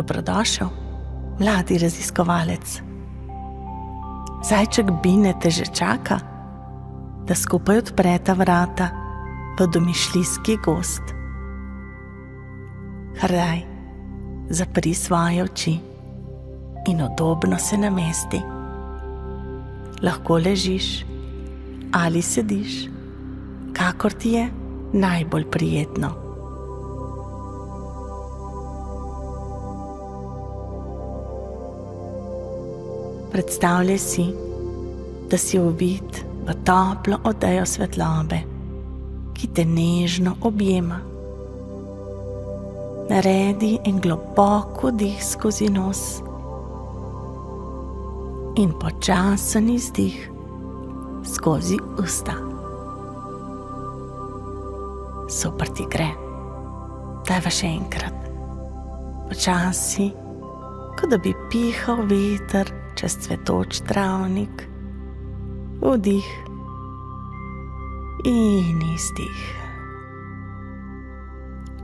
Dobrodošel, mladi raziskovalec. Zajček Bine te že čaka, da skupaj odpreta vrata v domišljijski gozd. Kar daj, zapri svoje oči in udobno se namesti. Lahko ležiš ali sediš, kakor ti je najbolj prijetno. Predstavljaj si, da si uvit v toplo odejo svetlobe, ki te nežno objema. Naredi en globok vdih skozi nos in počasen izdih skozi usta. Super ti gre. Dajva še enkrat. Počasi, kot da bi pihal veter čez cvetoč travnik. Vdih in izdih.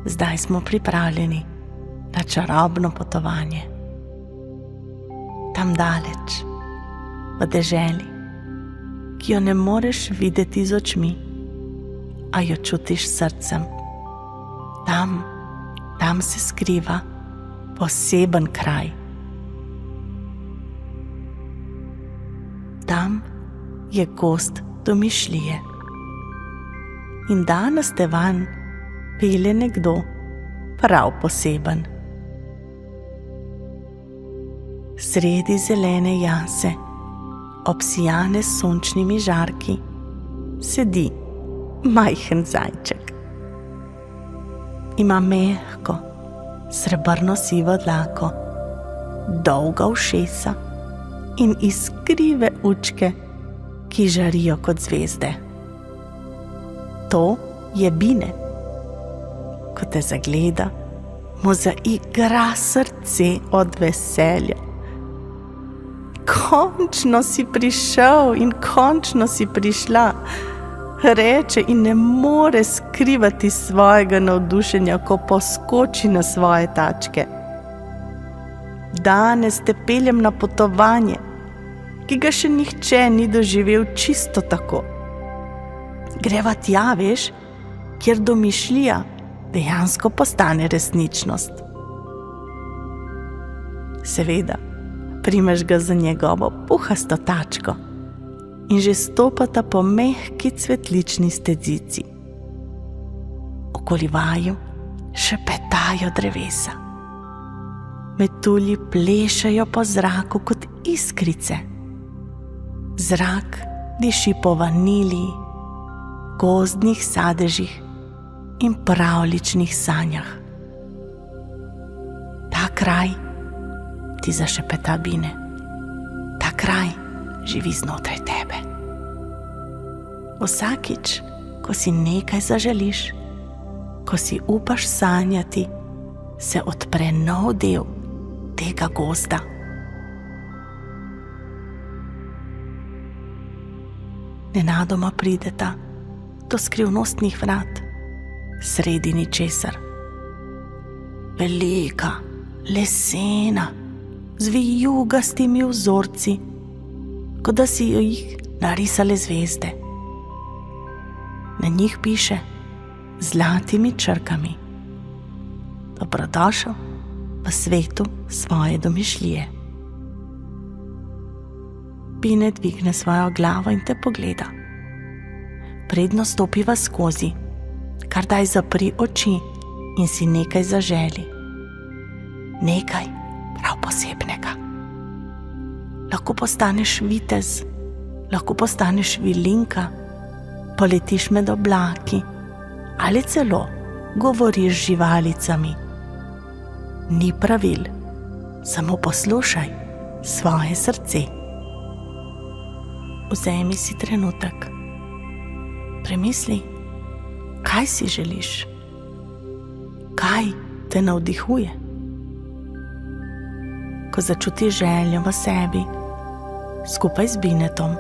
Zdaj smo pripravljeni na čarobno potovanje. Tam daleč, v deželi, ki jo ne moreš videti z očmi, a jo čutiš s srcem. Tam se skriva poseben kraj. Tam je gozd domišljije. In danes te vanj pelje nekdo prav poseben. Sredi zelene jase, obsijane s sončnimi žarki, sedi majhen zajček. Ima mehko, srebrno sivo dlako, dolga ušesa in iskrive učke, ki žarijo kot zvezde. To je Bine. Ko te zagleda, mu zaigra srce od veselja. Končno si prišel in končno si prišla, reče in ne more skrivati svojega navdušenja, ko poskoči na svoje tačke. Danes te peljem na potovanje, ki ga še nihče ni doživel čisto tako. Greva tja, veš, kjer domišljija dejansko postane resničnost. Seveda, primeš ga za njegovo puhasto tačko in že stopata po mehki cvetlični stezici. Okoli vaju šepetajo drevesa. Metulji plešajo po zraku kot iskrice. Zrak diši po vaniliji, gozdnih sadežih in pravljičnih sanjah. Ta kraj ti zašepeta Bine. Ta kraj živi znotraj tebe. Vsakič, ko si nekaj zaželiš, ko si upaš sanjati, se odpre nov del tega gozda. Nenadoma prideta do skrivnostnih vrat, sredi ničesar. Velika, lesena, z vijugastimi vzorci, kot da si jih narisale zvezde. Na njih piše zlatimi črkami: dobrodošel v svetu svoje domišljije. Bine dvigne svojo glavo in te pogleda. Predno stopiva skozi, kar daj zapri oči in si nekaj zaželi. Nekaj prav posebnega. Lahko postaneš vitez, lahko postaneš vilinka, poletiš med oblaki ali celo govoriš z živalicami. Ni pravil, samo poslušaj svoje srce. Vzemi si trenutek. Premisli, kaj si želiš, kaj te navdihuje. Ko začutiš željo v sebi, skupaj z Binetom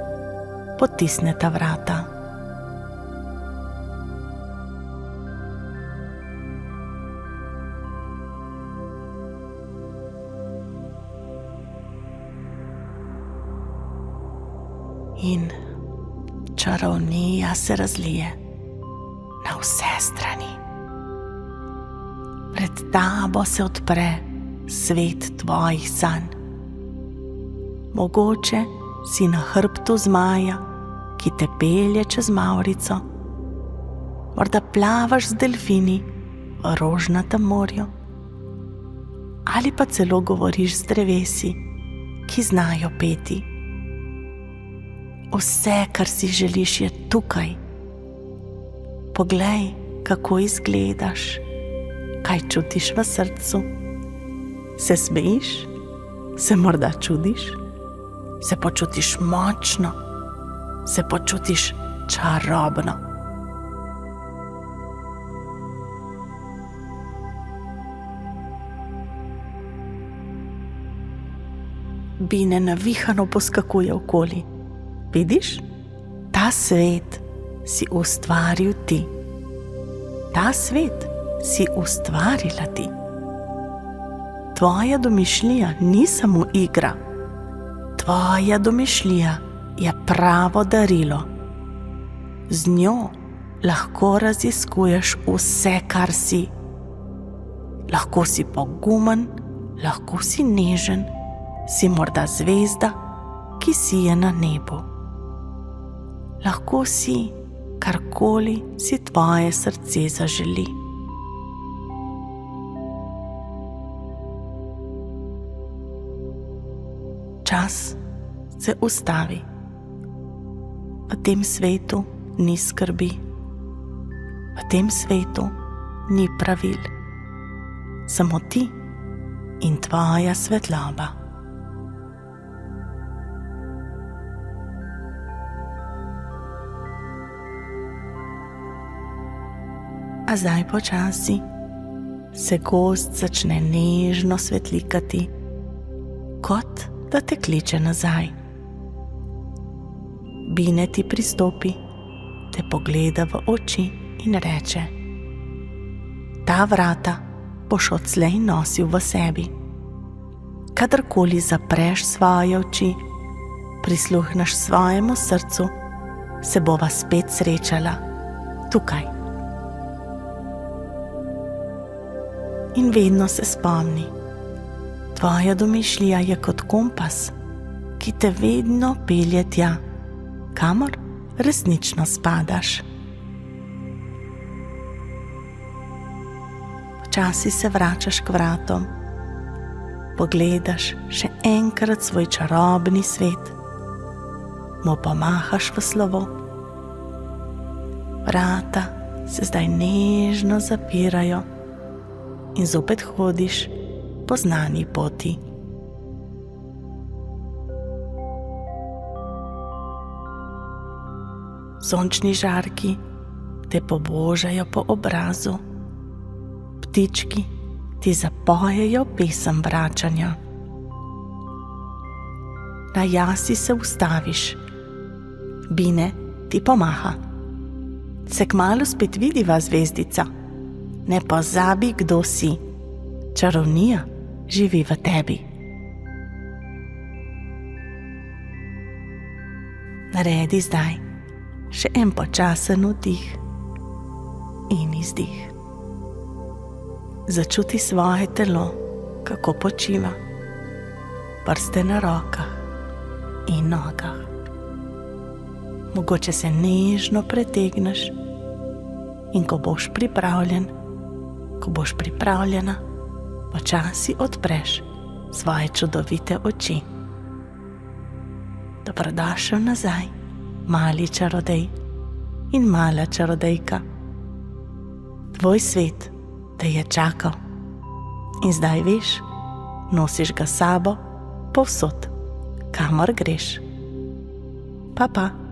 potisneta vrata. in čarovnija se razlije na vse strani. Pred tabo se odpre svet tvojih sanj. Mogoče si na hrbtu zmaja, ki te pelje čez mavrico. Morda plavaš z delfini v rožnatem morju. Ali pa celo govoriš z drevesi, ki znajo peti. Vse, kar si želiš, je tukaj. Poglej, kako izgledaš, kaj čutiš v srcu. Se smejiš? Se morda čudiš? Se počutiš močno? Se počutiš čarobno? Bine navihano poskakuje okoli. Vidiš? Ta svet si ustvaril ti. Ta svet si ustvarila ti. Tvoja domišljija ni samo igra. Tvoja domišljija je pravo darilo. Z njo lahko raziskuješ vse, kar si. Lahko si pogumen, lahko si nežen, si morda zvezda, ki sije na nebu. Lahko si, karkoli si tvoje srce zaželi. Čas se ustavi. V tem svetu ni skrbi. V tem svetu ni pravil. Samo ti in tvoja svetloba. A zdaj počasi se gozd začne nežno svetlikati, kot da te kliče nazaj. Bine ti pristopi, te pogleda v oči in reče: ta vrata boš odslej nosil v sebi. Kadarkoli zapreš svoje oči, prisluhneš svojemu srcu, se bova spet srečala tukaj. In vedno se spomni, tvoja domišljija je kot kompas, ki te vedno pelje tja, kamor resnično spadaš. Počasi se vračaš k vratom, pogledaš še enkrat svoj čarobni svet, mu pomahaš v slovo. Vrata se zdaj nežno zapirajo in zopet hodiš po znani poti. Sončni žarki te pobožajo po obrazu, ptički ti zapojejo pesem vračanja. Na jasi se ustaviš, Bine ti pomaha. Se kmalu spet vidiva, zvezdica. Ne pozabi, kdo si. Čarovnija živi v tebi. Naredi zdaj še en počasen vdih in izdih. Začuti svoje telo, kako počiva, prste na rokah in nogah. Mogoče se nežno pretegneš in ko boš pripravljen, ko boš pripravljena, počasi odpreš svoje čudovite oči. Dobrodošel nazaj, mali čarodej in mala čarodejka. Tvoj svet te je čakal in zdaj veš, nosiš ga s sabo povsod, kamor greš. Pa pa.